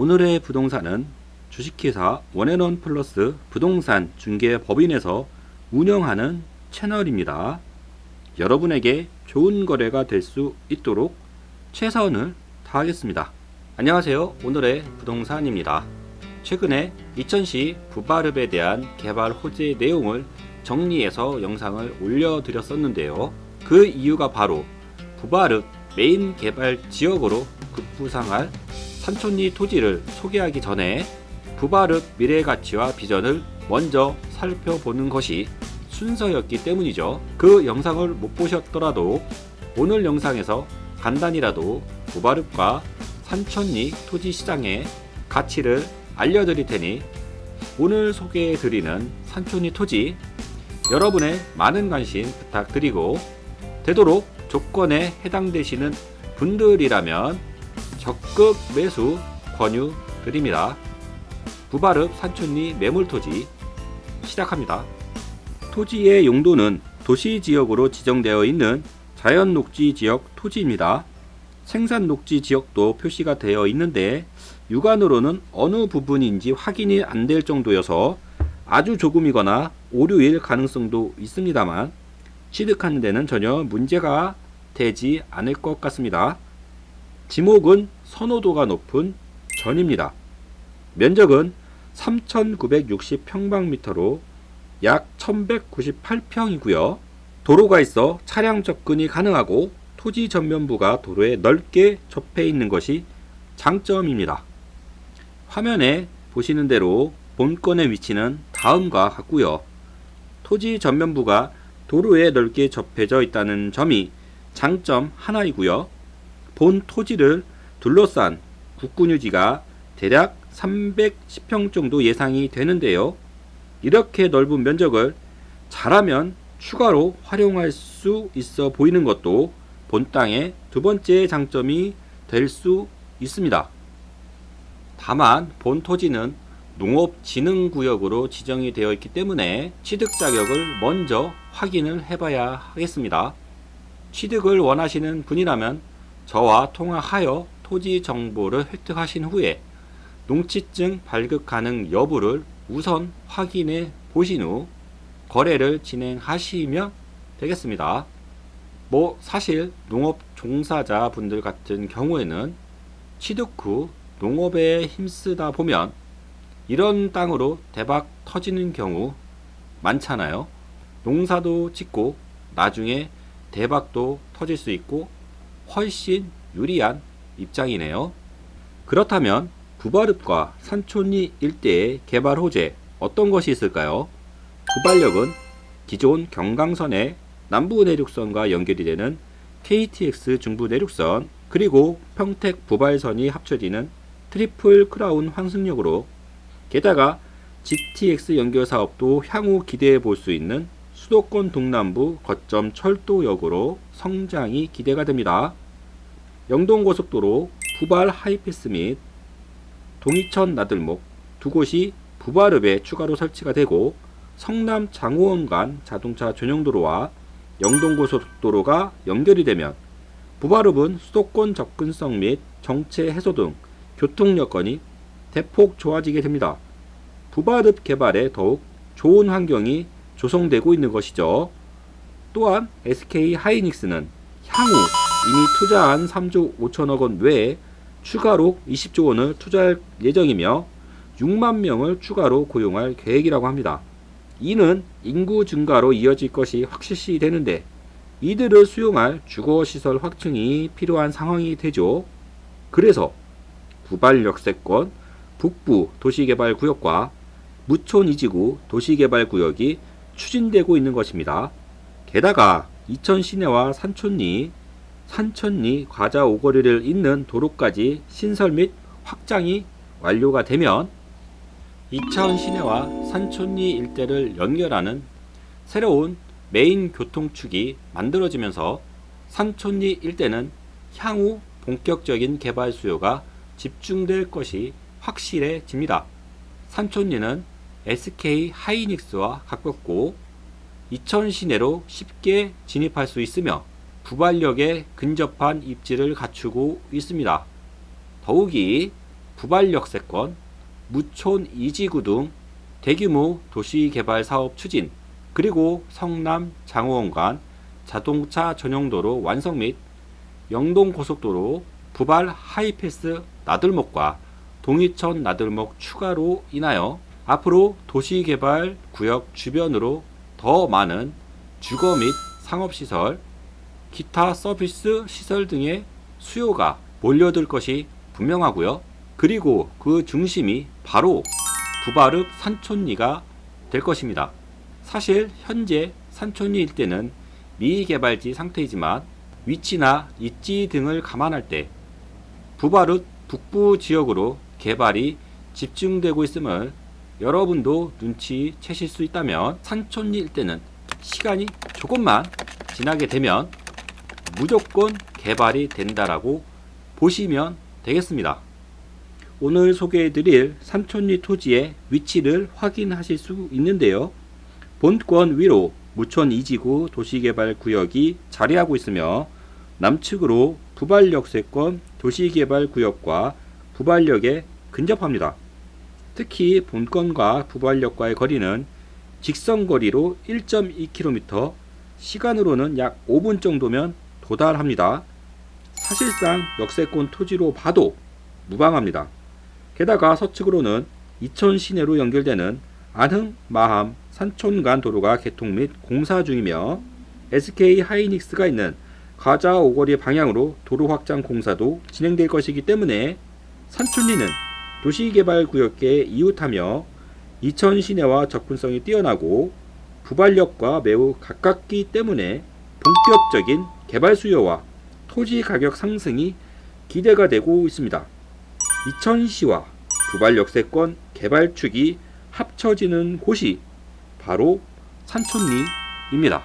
오늘의 부동산은 주식회사 원앤원 플러스 부동산 중개법인에서 운영하는 채널입니다. 여러분에게 좋은 거래가 될 수 있도록 최선을 다하겠습니다. 안녕하세요. 오늘의 부동산입니다. 최근에 이천시 부바릅에 대한 개발 호재 내용을 정리해서 영상을 올려드렸었는데요. 그 이유가 바로 부바릅 메인 개발 지역으로 급부상할 산촌리 토지를 소개하기 전에 부바릅 미래 가치와 비전을 먼저 살펴보는 것이 순서였기 때문이죠. 그 영상을 못 보셨더라도 오늘 영상에서 간단히라도 부바릅과 산촌리 토지 시장의 가치를 알려드릴 테니 오늘 소개해드리는 산촌리 토지 여러분의 많은 관심 부탁드리고 되도록 조건에 해당되시는 분들이라면 적극 매수 권유드립니다. 부바릅 산촌리 매물토지 시작합니다. 토지의 용도는 도시지역으로 지정되어 있는 자연녹지지역 토지입니다. 생산녹지지역도 표시가 되어 있는데 육안으로는 어느 부분인지 확인이 안 될 정도여서 아주 조금이거나 오류일 가능성도 있습니다만 취득하는 데는 전혀 문제가 되지 않을 것 같습니다. 지목은 선호도가 높은 전입니다. 면적은 3,960평방미터로 약 1,198평이고요. 도로가 있어 차량 접근이 가능하고 토지 전면부가 도로에 넓게 접해 있는 것이 장점입니다. 화면에 보시는 대로 본건의 위치는 다음과 같고요. 토지 전면부가 도로에 넓게 접해져 있다는 점이 장점 하나이고요. 본 토지를 둘러싼 국군유지가 대략 310평 정도 예상이 되는데요. 이렇게 넓은 면적을 잘하면 추가로 활용할 수 있어 보이는 것도 본 땅의 두 번째 장점이 될 수 있습니다. 다만 본 토지는 농업진흥구역으로 지정이 되어 있기 때문에 취득 자격을 먼저 확인을 해봐야 하겠습니다. 취득을 원하시는 분이라면 저와 통화하여 토지 정보를 획득하신 후에 농취증 발급 가능 여부를 우선 확인해 보신 후 거래를 진행하시면 되겠습니다. 사실 농업 종사자 분들 같은 경우에는 취득 후 농업에 힘쓰다 보면 이런 땅으로 대박 터지는 경우 많잖아요. 농사도 짓고 나중에 대박도 터질 수 있고 훨씬 유리한 입장이네요. 그렇다면 부바릅과 산촌리 일대의 개발 호재 어떤 것이 있을까요? 부발역은 기존 경강선의 남부 내륙선과 연결이 되는 KTX 중부 내륙선 그리고 평택 부발선이 합쳐지는 트리플 크라운 환승역으로 게다가 GTX 연결 사업도 향후 기대해 볼 수 있는 수도권 동남부 거점 철도역으로 성장이 기대가 됩니다. 영동고속도로 부발 하이패스 및 동이천 나들목 두 곳이 부바릅에 추가로 설치가 되고 성남 장호원 간 자동차 전용도로와 영동고속도로가 연결이 되면 부바릅은 수도권 접근성 및 정체 해소 등 교통 여건이 대폭 좋아지게 됩니다. 부바릅 개발에 더욱 좋은 환경이 조성되고 있는 것이죠. 또한 SK 하이닉스는 향후 이미 투자한 3조 5천억 원 외에 추가로 20조 원을 투자할 예정이며 6만 명을 추가로 고용할 계획이라고 합니다. 이는 인구 증가로 이어질 것이 확실시 되는데 이들을 수용할 주거시설 확충이 필요한 상황이 되죠. 그래서 부발역세권 북부 도시개발구역과 무촌 이지구 도시개발구역이 추진되고 있는 것입니다. 게다가 이천 시내와 산촌리 과자 오거리를 잇는 도로까지 신설 및 확장이 완료가 되면 이천 시내와 산촌리 일대를 연결하는 새로운 메인 교통축이 만들어지면서 산촌리 일대는 향후 본격적인 개발 수요가 집중될 것이 확실해집니다. 산촌리는 SK 하이닉스와 가깝고 이천 시내로 쉽게 진입할 수 있으며 부발역에 근접한 입지를 갖추고 있습니다. 더욱이 부발역세권, 무촌 이지구 등 대규모 도시개발 사업 추진, 그리고 성남 장호원 간 자동차 전용도로 완성 및 영동고속도로 부발 하이패스 나들목과 동이천 나들목 추가로 인하여 앞으로 도시개발 구역 주변으로 더 많은 주거 및 상업시설, 기타 서비스 시설 등의 수요가 몰려들 것이 분명하고요. 그리고 그 중심이 바로 부발읍 산촌리가 될 것입니다. 사실 현재 산촌리 일대는 미개발지 상태이지만 위치나 입지 등을 감안할 때 부발읍 북부 지역으로 개발이 집중되고 있음을 여러분도 눈치채실 수 있다면 산촌리 일대는 시간이 조금만 지나게 되면 무조건 개발이 된다라고 보시면 되겠습니다. 오늘 소개해드릴 산촌리 토지의 위치를 확인하실 수 있는데요. 본권 위로 무촌 이지구 도시개발구역이 자리하고 있으며 남측으로 부발역세권 도시개발구역과 부발역에 근접합니다. 특히 본권과 부발역과의 거리는 직선거리로 1.2km, 시간으로는 약 5분 정도면 도달합니다. 사실상 역세권 토지로 봐도 무방합니다. 게다가 서측으로는 이천 시내로 연결되는 안흥, 마함, 산촌 간 도로가 개통 및 공사 중이며 SK 하이닉스가 있는 가자 오거리 방향으로 도로 확장 공사도 진행될 것이기 때문에 산촌리는 도시개발구역에 이웃하며 이천 시내와 접근성이 뛰어나고 부발역과 매우 가깝기 때문에 본격적인 개발 수요와 토지 가격 상승이 기대가 되고 있습니다. 이천시와 부발역세권 개발축이 합쳐지는 곳이 바로 산촌리입니다.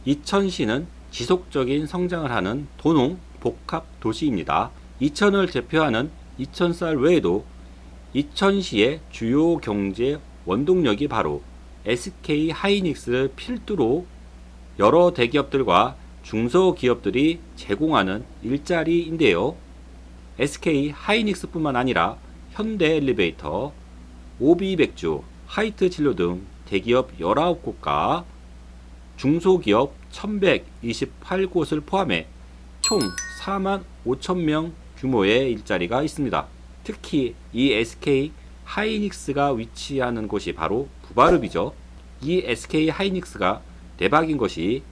이천시는 지속적인 성장을 하는 도농 복합 도시입니다. 이천을 대표하는 이천쌀 외에도 이천시의 주요 경제 원동력이 바로 SK 하이닉스를 필두로 여러 대기업들과 중소기업들이 제공하는 일자리인데요. SK 하이닉스뿐만 아니라 현대 엘리베이터, 오비백주, 하이트 진로 등 대기업 19곳과 중소기업 1128곳을 포함해 총 4만 5천 명 규모의 일자리가 있습니다. 특히 이 SK 하이닉스가 위치하는 곳이 바로 부발읍이죠. 이 SK 하이닉스가 대박인 것이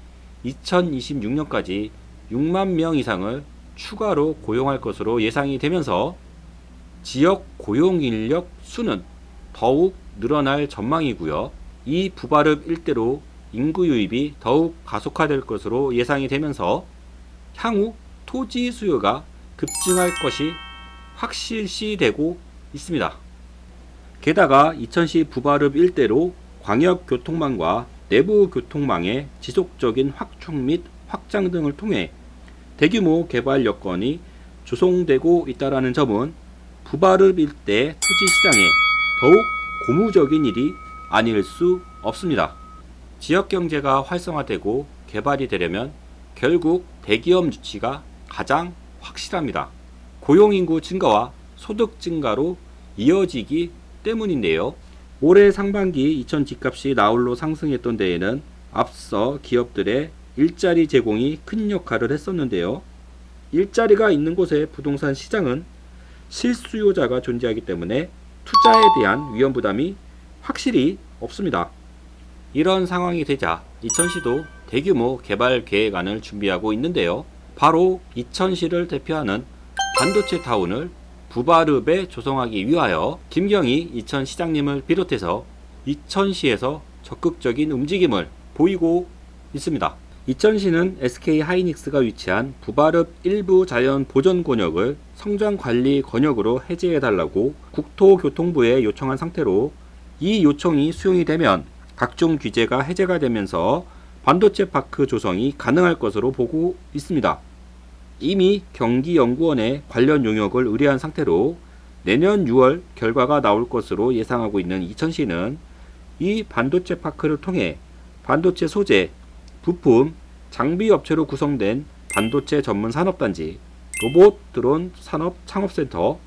2026년까지 6만 명 이상을 추가로 고용할 것으로 예상이 되면서 지역 고용 인력 수는 더욱 늘어날 전망이고요. 이 부발읍 일대로 인구 유입이 더욱 가속화될 것으로 예상이 되면서 향후 토지 수요가 급증할 것이 확실시되고 있습니다. 게다가 이천시 부발읍 일대로 광역교통망과 내부교통망의 지속적인 확충 및 확장 등을 통해 대규모 개발 여건이 조성되고 있다는 점은 부발읍 일대 토지 시장에 더욱 고무적인 일이 아닐 수 없습니다. 지역경제가 활성화되고 개발이 되려면 결국 대기업 유치가 가장 확실합니다. 고용인구 증가와 소득 증가로 이어지기 때문인데요. 올해 상반기 이천 집값이 나홀로 상승했던 데에는 앞서 기업들의 일자리 제공이 큰 역할을 했었는데요. 일자리가 있는 곳의 부동산 시장은 실수요자가 존재하기 때문에 투자에 대한 위험 부담이 확실히 없습니다. 이런 상황이 되자 이천시도 대규모 개발 계획안을 준비하고 있는데요. 바로 이천시를 대표하는 반도체 타운을 부발읍에 조성하기 위하여 김경희 이천시장님을 비롯해서 이천시에서 적극적인 움직임을 보이고 있습니다. 이천시는 SK 하이닉스가 위치한 부발읍 일부 자연 보전 권역을 성장관리 권역으로 해제해달라고 국토교통부에 요청한 상태로 이 요청이 수용이 되면 각종 규제가 해제가 되면서 반도체 파크 조성이 가능할 것으로 보고 있습니다. 이미 경기연구원에 관련 용역을 의뢰한 상태로 내년 6월 결과가 나올 것으로 예상하고 있는 이천시는 이 반도체 파크를 통해 반도체 소재, 부품, 장비 업체로 구성된 반도체 전문 산업단지, 로봇 드론 산업 창업센터,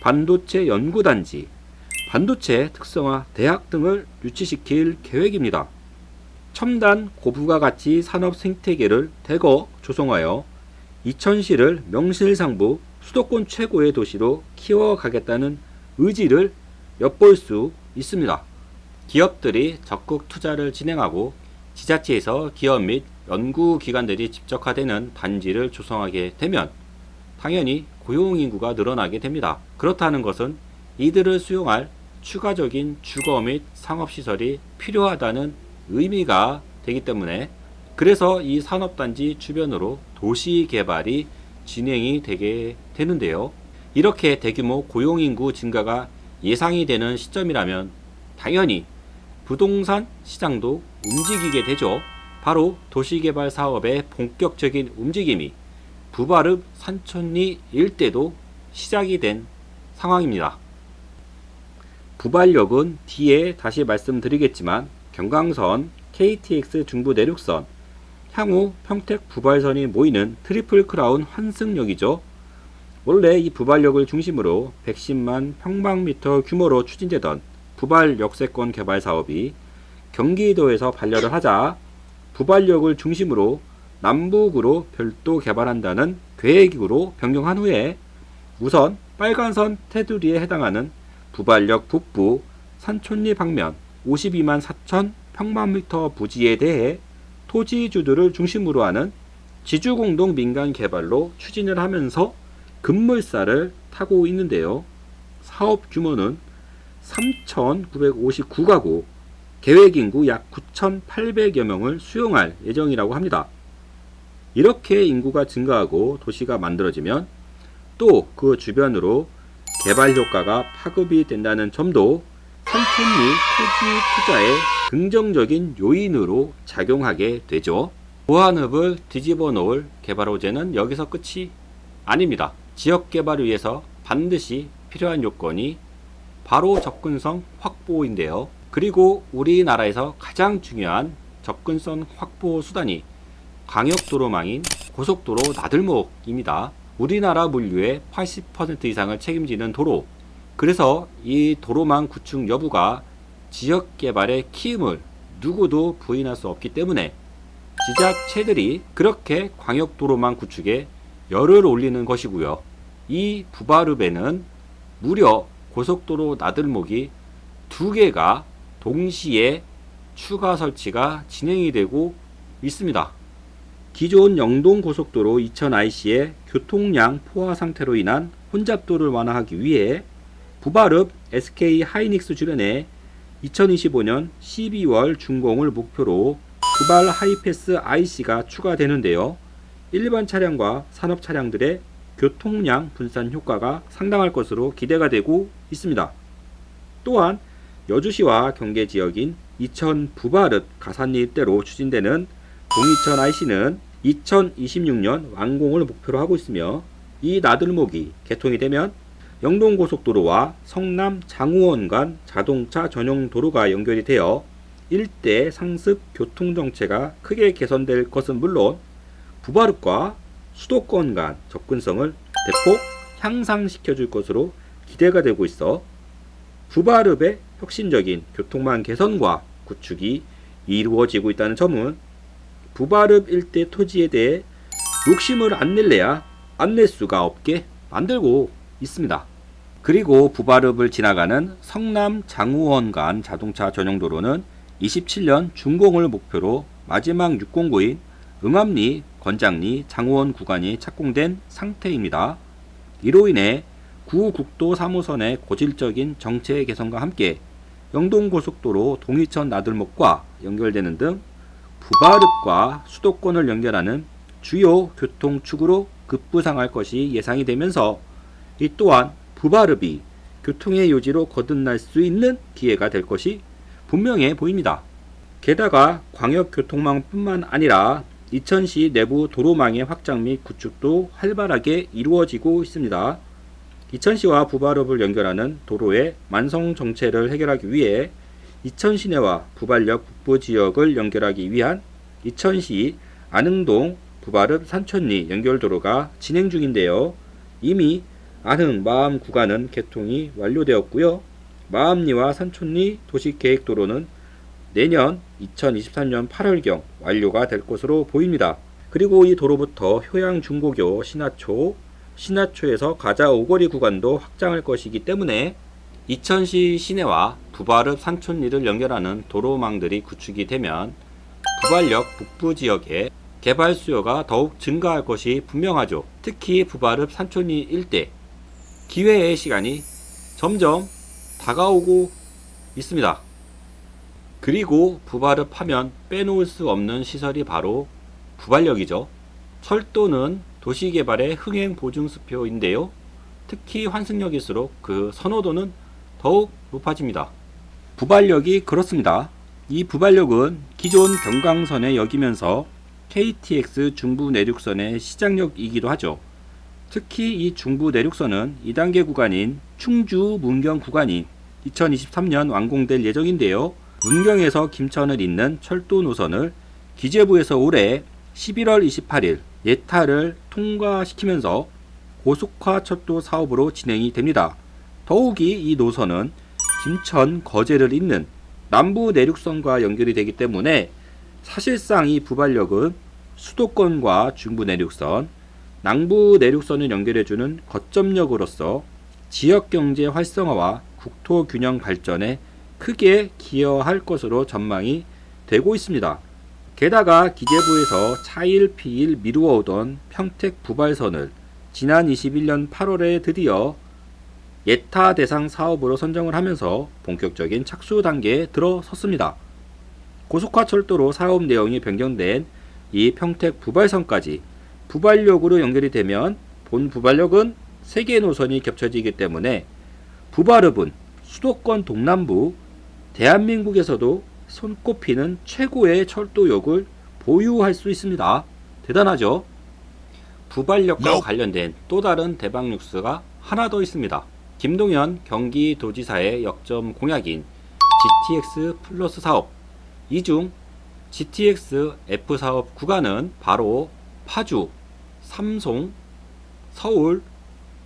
반도체 연구단지, 반도체 특성화 대학 등을 유치시킬 계획입니다. 첨단 고부가 가치 산업 생태계를 대거 조성하여 이천시를 명실상부 수도권 최고의 도시로 키워가겠다는 의지를 엿볼 수 있습니다. 기업들이 적극 투자를 진행하고 지자체에서 기업 및 연구기관들이 집적화되는 단지를 조성하게 되면 당연히 고용인구가 늘어나게 됩니다. 그렇다는 것은 이들을 수용할 추가적인 주거 및 상업시설이 필요하다는 의미가 되기 때문에 그래서 이 산업단지 주변으로 도시개발이 진행이 되게 되는데요. 이렇게 대규모 고용인구 증가가 예상이 되는 시점이라면 당연히 부동산 시장도 움직이게 되죠. 바로 도시개발 사업의 본격적인 움직임이 부발읍 산촌리 일대도 시작이 된 상황입니다. 부발역은 뒤에 다시 말씀드리겠지만 경강선, KTX 중부 내륙선, 향후 평택 부발선이 모이는 트리플 크라운 환승역이죠. 원래 이 부발역을 중심으로 110만 평방미터 규모로 추진되던 부발 역세권 개발 사업이 경기도에서 반려를 하자 부발역을 중심으로 남북으로 별도 개발한다는 계획으로 변경한 후에 우선 빨간선 테두리에 해당하는 부발역 북부 산촌리 방면 52만 4천 평방미터 부지에 대해 토지주들을 중심으로 하는 지주공동 민간 개발로 추진을 하면서 급물살을 타고 있는데요. 사업 규모는 3,959가구, 계획인구 약 9,800여 명을 수용할 예정이라고 합니다. 이렇게 인구가 증가하고 도시가 만들어지면 또 그 주변으로 개발 효과가 파급이 된다는 점도 산촌리 토지 투자의 긍정적인 요인으로 작용하게 되죠. 보안읍을 뒤집어 놓을 개발 호재는 여기서 끝이 아닙니다. 지역 개발을 위해서 반드시 필요한 요건이 바로 접근성 확보인데요. 그리고 우리나라에서 가장 중요한 접근성 확보 수단이 광역도로망인 고속도로 나들목입니다. 우리나라 물류의 80% 이상을 책임지는 도로, 그래서 이 도로망 구축 여부가 지역개발의 키임을 누구도 부인할 수 없기 때문에 지자체들이 그렇게 광역도로망 구축에 열을 올리는 것이고요. 이 부발읍에는 무려 고속도로 나들목이 2개가 동시에 추가 설치가 진행이 되고 있습니다. 기존 영동고속도로 이천-IC의 교통량 포화 상태로 인한 혼잡도를 완화하기 위해 부발읍 SK 하이닉스 주변에 2025년 12월 준공을 목표로 부발 하이패스 IC가 추가되는데요. 일반 차량과 산업 차량들의 교통량 분산 효과가 상당할 것으로 기대가 되고 있습니다. 또한 여주시와 경계 지역인 이천 부발읍 가산리 일대로 추진되는 동이천 IC는 2026년 완공을 목표로 하고 있으며 이 나들목이 개통이 되면 영동고속도로와 성남 장우원 간 자동차 전용 도로가 연결이 되어 일대 상습 교통정체가 크게 개선될 것은 물론 부발읍과 수도권 간 접근성을 대폭 향상시켜 줄 것으로 기대가 되고 있어 부발읍의 혁신적인 교통망 개선과 구축이 이루어지고 있다는 점은 부발읍 일대 토지에 대해 욕심을 안 낼래야 안 낼 수가 없게 만들고 있습니다. 그리고 부발읍을 지나가는 성남 장우원 간 자동차 전용도로는 27년 준공을 목표로 마지막 6공구인 응암리, 권장리, 장우원 구간이 착공된 상태입니다. 이로 인해 구국도 3호선의 고질적인 정체 개선과 함께 영동고속도로 동이천 나들목과 연결되는 등 부발읍과 수도권을 연결하는 주요 교통축으로 급부상할 것이 예상이 되면서 이 또한 부발읍이 교통의 요지로 거듭날 수 있는 기회가 될 것이 분명해 보입니다. 게다가 광역교통망뿐만 아니라 이천시 내부 도로망의 확장 및 구축도 활발하게 이루어지고 있습니다. 이천시와 부발읍을 연결하는 도로의 만성 정체를 해결하기 위해 이천시내와 부발역 북부 지역을 연결하기 위한 이천시 안흥동 부발읍 산촌리 연결도로가 진행 중인데요. 이미 안흥 마암 구간은 개통이 완료되었고요. 마암리와 산촌리 도시계획도로는 내년 2023년 8월경 완료가 될 것으로 보입니다. 그리고 이 도로부터 효양 중고교 신화초, 신화초에서 가자 오거리 구간도 확장할 것이기 때문에 이천시 시내와 부발읍 산촌리를 연결하는 도로망들이 구축이 되면 부발역 북부 지역에 개발 수요가 더욱 증가할 것이 분명하죠. 특히 부발읍 산촌리 일대 기회의 시간이 점점 다가오고 있습니다. 그리고 부발읍 하면 빼놓을 수 없는 시설이 바로 부발역이죠. 철도는 도시개발의 흥행보증수표인데요. 특히 환승역일수록 그 선호도는 더욱 높아집니다. 부발역이 그렇습니다. 이 부발역은 기존 경강선의 역이면서 KTX 중부 내륙선의 시작역이기도 하죠. 특히 이 중부 내륙선은 2단계 구간인 충주 문경 구간이 2023년 완공될 예정인데요. 문경에서 김천을 잇는 철도 노선을 기재부에서 올해 11월 28일 예타를 통과시키면서 고속화 철도 사업으로 진행이 됩니다. 더욱이 이 노선은 김천 거제를 잇는 남부 내륙선과 연결이 되기 때문에 사실상 이 부발역은 수도권과 중부 내륙선, 남부 내륙선을 연결해주는 거점역으로서 지역경제 활성화와 국토 균형 발전에 크게 기여할 것으로 전망이 되고 있습니다. 게다가 기재부에서 차일 피일 미루어오던 평택 부발선을 지난 21년 8월에 드디어 예타 대상 사업으로 선정을 하면서 본격적인 착수 단계에 들어섰습니다. 고속화 철도로 사업 내용이 변경된 이 평택 부발선까지 부발역으로 연결이 되면 본 부발역은 3개의 노선이 겹쳐지기 때문에 부발읍은 수도권 동남부 대한민국에서도 손꼽히는 최고의 철도역을 보유할 수 있습니다. 대단하죠? 부발역과 관련된 또 다른 대박 뉴스가 하나 더 있습니다. 김동연 경기도지사의 역점 공약인 GTX 플러스 사업, 이 중 GTX F 사업 구간은 바로 파주, 삼송, 서울,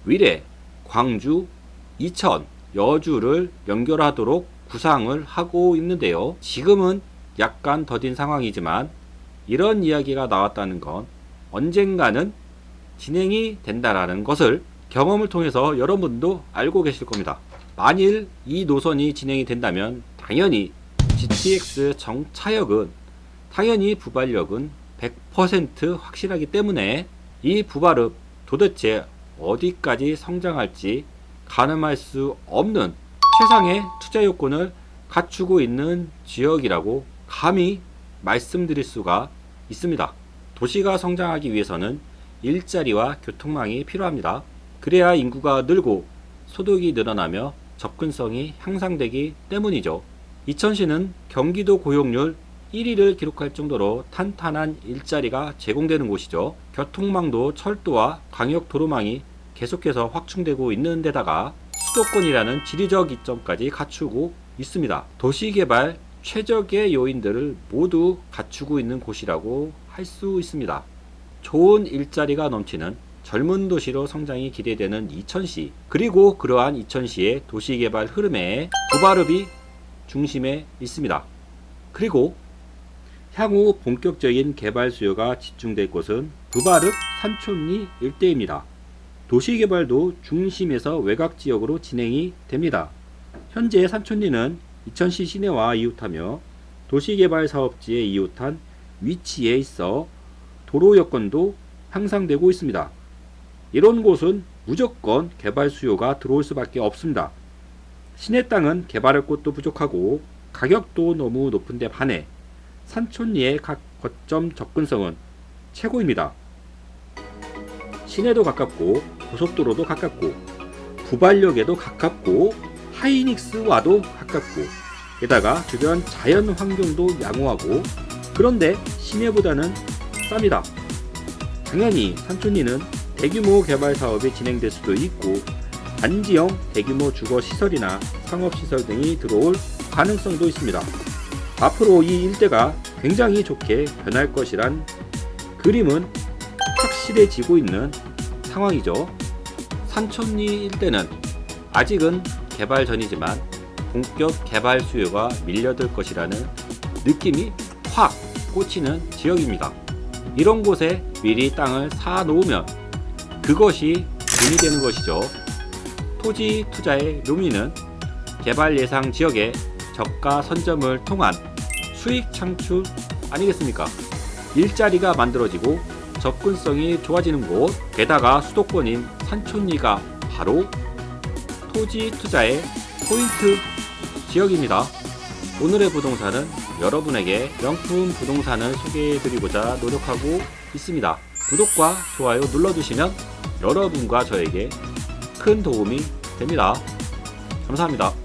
위례, 광주, 이천, 여주를 연결하도록 구상을 하고 있는데요. 지금은 약간 더딘 상황이지만 이런 이야기가 나왔다는 건 언젠가는 진행이 된다라는 것을 경험을 통해서 여러분도 알고 계실 겁니다. 만일 이 노선이 진행이 된다면 당연히 GTX 정차역은 당연히 부발역은 100% 확실하기 때문에 이 부발읍 도대체 어디까지 성장할지 가늠할 수 없는 최상의 투자 요건을 갖추고 있는 지역이라고 감히 말씀드릴 수가 있습니다. 도시가 성장하기 위해서는 일자리와 교통망이 필요합니다. 그래야 인구가 늘고 소득이 늘어나며 접근성이 향상되기 때문이죠. 이천시는 경기도 고용률 1위를 기록할 정도로 탄탄한 일자리가 제공되는 곳이죠. 교통망도 철도와 광역도로망이 계속해서 확충되고 있는 데다가 수도권이라는 지리적 이점까지 갖추고 있습니다. 도시개발 최적의 요인들을 모두 갖추고 있는 곳이라고 할 수 있습니다. 좋은 일자리가 넘치는 젊은 도시로 성장이 기대되는 이천시, 그리고 그러한 이천시의 도시개발 흐름에 부발읍이 중심에 있습니다. 그리고 향후 본격적인 개발 수요가 집중될 곳은 부발읍 산촌리 일대입니다. 도시개발도 중심에서 외곽지역으로 진행이 됩니다. 현재 산촌리는 이천시 시내와 이웃하며 도시개발 사업지에 이웃한 위치에 있어 도로 여건도 향상되고 있습니다. 이런 곳은 무조건 개발 수요가 들어올 수밖에 없습니다. 시내 땅은 개발할 곳도 부족하고 가격도 너무 높은데 반해 산촌리의 각 거점 접근성은 최고입니다. 시내도 가깝고 고속도로도 가깝고 부발역에도 가깝고 하이닉스와도 가깝고 게다가 주변 자연 환경도 양호하고 그런데 시내보다는 쌉니다. 당연히 산촌리는 대규모 개발 사업이 진행될 수도 있고 단지형 대규모 주거시설이나 상업시설 등이 들어올 가능성도 있습니다. 앞으로 이 일대가 굉장히 좋게 변할 것이란 그림은 확실해지고 있는 상황이죠. 산촌리 일대는 아직은 개발 전이지만 본격 개발 수요가 밀려들 것이라는 느낌이 확 꽂히는 지역입니다. 이런 곳에 미리 땅을 사 놓으면 그것이 돈이 되는 것이죠. 토지 투자의 묘미는 개발 예상 지역의 저가 선점을 통한 수익 창출 아니겠습니까? 일자리가 만들어지고 접근성이 좋아지는 곳, 게다가 수도권인 산촌리가 바로 토지 투자의 포인트 지역입니다. 오늘의 부동산은 여러분에게 명품 부동산을 소개해드리고자 노력하고 있습니다. 구독과 좋아요 눌러주시면 여러분과 저에게 큰 도움이 됩니다. 감사합니다.